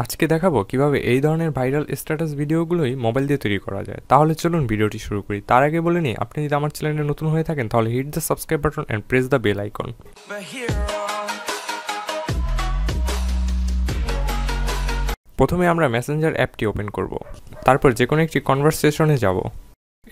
আজকে দেখাবো কিভাবে এই ধরনের ভাইরাল স্ট্যাটাস ভিডিওগুলোই মোবাইল দিয়ে তৈরি করা যায়। তাহলে চলুন ভিডিওটি শুরু করি। তার আগে বলে নিই, আপনি যদি আমার চ্যানেলে নতুন হয়ে থাকেন তাহলে hit the subscribe button and press the bell icon. প্রথমে আমরা মেসেঞ্জার অ্যাপটি ওপেন করব, তারপর যে কোনো একটি কনভারসেশনে যাব।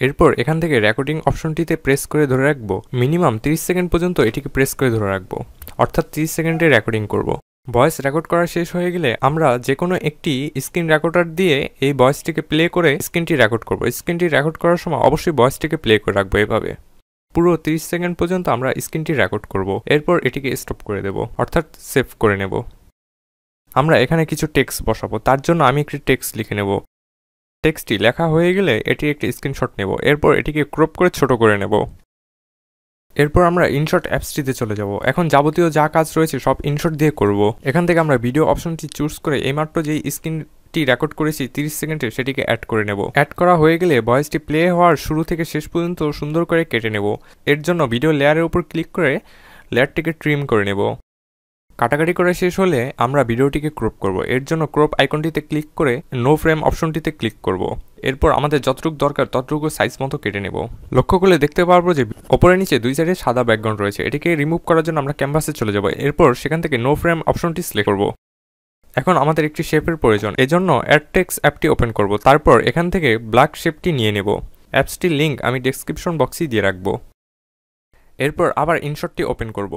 এরপর এখান থেকে রেকর্ডিং অপশনটিতে প্রেস করে ধরে রাখবো। মিনিমাম 30 সেকেন্ড পর্যন্ত এটিকে প্রেস করে ধরে রাখবো, অর্থাৎ 30 সেকেন্ডে রেকর্ডিং করব। ভয়েস রেকর্ড করা শেষ হয়ে গেলে আমরা যে কোনো একটি স্ক্রিন রেকর্ডার দিয়ে এই ভয়েসটিকে প্লে করে স্ক্রিনটি রেকর্ড করব। স্ক্রিনটি রেকর্ড করার সময় অবশ্যই ভয়েসটিকে প্লে করে রাখবো। এভাবে পুরো 30 সেকেন্ড পর্যন্ত আমরা স্ক্রিনটি রেকর্ড করব। এরপর এটিকে স্টপ করে দেব, অর্থাৎ সেভ করে নেব। আমরা এখানে কিছু টেক্সট বসাবো, তার জন্য আমি একটি টেক্সট লিখে নেব। টেক্সটটি লেখা হয়ে গেলে এটি একটি স্ক্রিনশট নেব। এরপর এটিকে ক্রপ করে ছোট করে নেব। এরপর আমরা ইনশট অ্যাপসটিতে চলে যাব। এখন যাবতীয় যা কাজ রয়েছে সব ইনশট দিয়ে করব। এখান থেকে আমরা ভিডিও অপশনটি চুজ করে এইমাত্র যেই স্ক্রিনটি রেকর্ড করেছি 30 সেকেন্ডে সেটিকে অ্যাড করে নেব। অ্যাড করা হয়ে গেলে ভয়েসটি প্লে হওয়ার শুরু থেকে শেষ পর্যন্ত সুন্দর করে কেটে নেব। এর জন্য ভিডিও লেয়ারের উপর ক্লিক করে লেয়ারটিকে ট্রিম করে নেব। কাটাকাটি করে শেষ হলে আমরা ভিডিওটিকে ক্রপ করব। এর জন্য ক্রপ আইকনটিতে ক্লিক করে নো ফ্রেম অপশনটিতে ক্লিক করব। এরপর আমাদের যতটুকু দরকার ততটুকু সাইজ মতো কেটে নেব। লক্ষ্য করলে দেখতে পারবো যে ওপরে নিচে দুই সাইডে সাদা ব্যাকগ্রাউন্ড রয়েছে। এটিকে রিমুভ করার জন্য আমরা ক্যানভাসে চলে যাব। এরপর সেখান থেকে নো ফ্রেম অপশনটি সিলেক্ট করব। এখন আমাদের একটি শেপের প্রয়োজন, এজন্য অ্যাড টেক্সট অ্যাপটি ওপেন করব। তারপর এখান থেকে ব্ল্যাক শেপটি নিয়ে নেব। অ্যাপসটির লিঙ্ক আমি ডেসক্রিপশন বক্সেই দিয়ে রাখবো। এরপর আবার ইনশটটি ওপেন করব।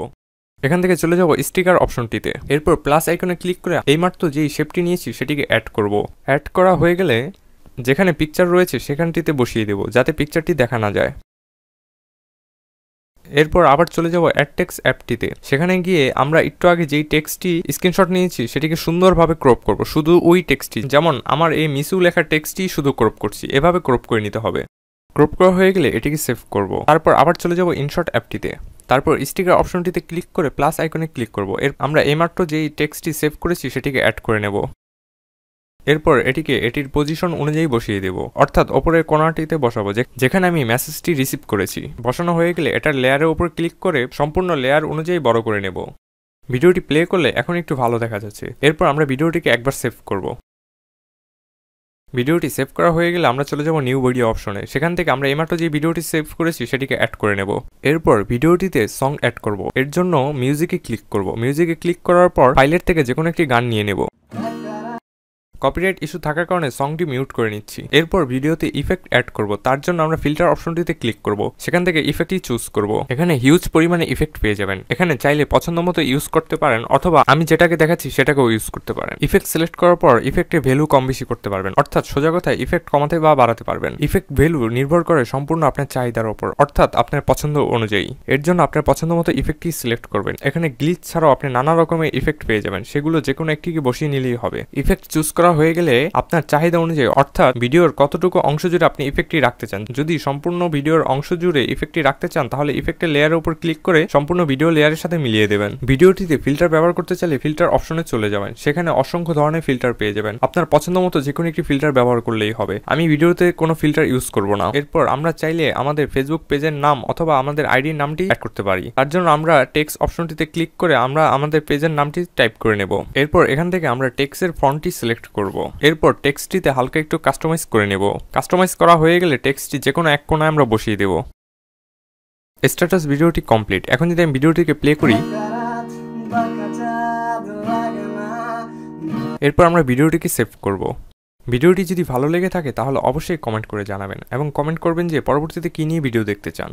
এখান থেকে চলে যাব স্টিকার অপশনটিতে। এরপর প্লাস আইকনে ক্লিক করে এইমাত্র যেই শেপটি নিয়েছি সেটিকে অ্যাড করব। অ্যাড করা হয়ে গেলে যেখানে পিকচার রয়েছে সেখানটিতে বসিয়ে দেব, যাতে পিকচারটি দেখা না যায়। এরপর আবার চলে যাব অ্যাড টেক্সট অ্যাপটিতে। সেখানে গিয়ে আমরা একটু আগে যেই টেক্সটটি স্ক্রিনশট নিয়েছি সেটিকে সুন্দরভাবে ক্রপ করব। শুধু ওই টেক্সটটি, যেমন আমার এই মিসু লেখা টেক্সটটি শুধু ক্রপ করছি, এভাবে ক্রপ করে নিতে হবে। ক্রপ করা হয়ে গেলে এটিকে সেভ করব। তারপর আবার চলে যাব ইনশট অ্যাপটিতে। তারপর স্টিকার অপশনটিতে ক্লিক করে প্লাস আইকনে ক্লিক করব। আমরা এইমাত্র যেই টেক্সটটি সেভ করেছি সেটিকে অ্যাড করে নেব। এরপর এটিকে এটির পজিশন অনুযায়ী বসিয়ে দেব, অর্থাৎ ওপরের কোণাটিতে বসাবো যেখানে আমি মেসেজটি রিসিভ করেছি। বসানো হয়ে গেলে এটার লেয়ারের উপর ক্লিক করে সম্পূর্ণ লেয়ার অনুযায়ী বড় করে নেব। ভিডিওটি প্লে করলে এখন একটু ভালো দেখা যাচ্ছে। এরপর আমরা ভিডিওটিকে একবার সেভ করব। ভিডিওটি সেভ করা হয়ে গেলে আমরা চলে যাব নিউ ভিডিও অপশনে। সেখান থেকে আমরা এইমাত্র যে ভিডিওটি সেভ করেছি সেটিকে অ্যাড করে নেব। এরপর ভিডিওটিতে সং অ্যাড করব। এর জন্য মিউজিকে ক্লিক করব। মিউজিকে ক্লিক করার পর ফাইলের থেকে যে কোনো একটি গান নিয়ে নেব। কপিরাইট ইস্যু থাকার কারণে সংটি মিউট করে নিচ্ছি। এরপর ভিডিওতে ইফেক্ট অ্যাড করব। তার জন্য আমরা ফিল্টার অপশনটিতে ক্লিক করব। সেখান থেকে ইফেক্টটি চুজ করব। এখানে হিউজ পরিমাণে ইফেক্ট পেয়ে যাবেন। এখানে চাইলে পছন্দ মতো ইউজ করতে পারেন, অথবা আমি যেটাকে দেখাচ্ছি সেটাকেও ইউজ করতে পারেন। ইফেক্ট সিলেক্ট করার পর ইফেক্টের ভ্যালু কম বেশি করতে পারবেন, অর্থাৎ সোজা কথায় ইফেক্ট কমাতে বা বাড়াতে পারবেন। ইফেক্ট ভ্যালু নির্ভর করে সম্পূর্ণ আপনার চাহিদার উপর, অর্থাৎ আপনার পছন্দ অনুযায়ী। এর জন্য আপনার পছন্দ মতো ইফেক্টটি সিলেক্ট করবেন। এখানে গ্লিচ ছাড়াও আপনি নানা রকমের ইফেক্ট পেয়ে যাবেন, সেগুলো যে কোনো একটিকে বসিয়ে নিলেই হবে। ইফেক্ট চুজ করা হয়ে গেলে আপনার চাহিদা অনুযায়ী, অর্থাৎ ভিডিওর কতটুকু অংশ জুড়ে আপনি ইফেক্টটি রাখতে চান। যদি সম্পূর্ণ ভিডিওর অংশ জুড়ে ইফেক্টটি রাখতে চান তাহলে ইফেক্টের লেয়ারের উপর ক্লিক করে সম্পূর্ণ ভিডিও লেয়ারের সাথে মিলিয়ে দেবেন। ভিডিওটিতে ফিল্টার ব্যবহার করতে চাইলে ফিল্টার অপশনে চলে যাবেন। সেখানে অসংখ্য ধরনের ফিল্টার পেয়ে যাবেন। আপনার পছন্দ মতো যে কোনো একটি ফিল্টার ব্যবহার করলেই হবে। আমি ভিডিওতে কোনো ফিল্টার ইউজ করব না। এরপর আমরা চাইলে আমাদের ফেসবুক পেজের নাম অথবা আমাদের আইডির নামটি অ্যাড করতে পারি। তার জন্য আমরা টেক্সট অপশনটিতে ক্লিক করে আমরা আমাদের পেজের নামটি টাইপ করে নেব। এরপর এখান থেকে আমরা টেক্সটের ফন্টটি সিলেক্ট করব। এরপর টেক্সটটিতে হালকা একটু কাস্টমাইজ করে নেব। কাস্টমাইজ করা হয়ে গেলে টেক্সটটি যে কোনো এক কোণায় আমরা বসিয়ে দেব। স্ট্যাটাস ভিডিওটি কমপ্লিট। এখন যদি আমি ভিডিওটিকে প্লে করি, এরপর আমরা ভিডিওটিকে সেভ করব। ভিডিওটি যদি ভালো লেগে থাকে তাহলে অবশ্যই কমেন্ট করে জানাবেন এবং কমেন্ট করবেন যে পরবর্তীতে কী নিয়ে ভিডিও দেখতে চান।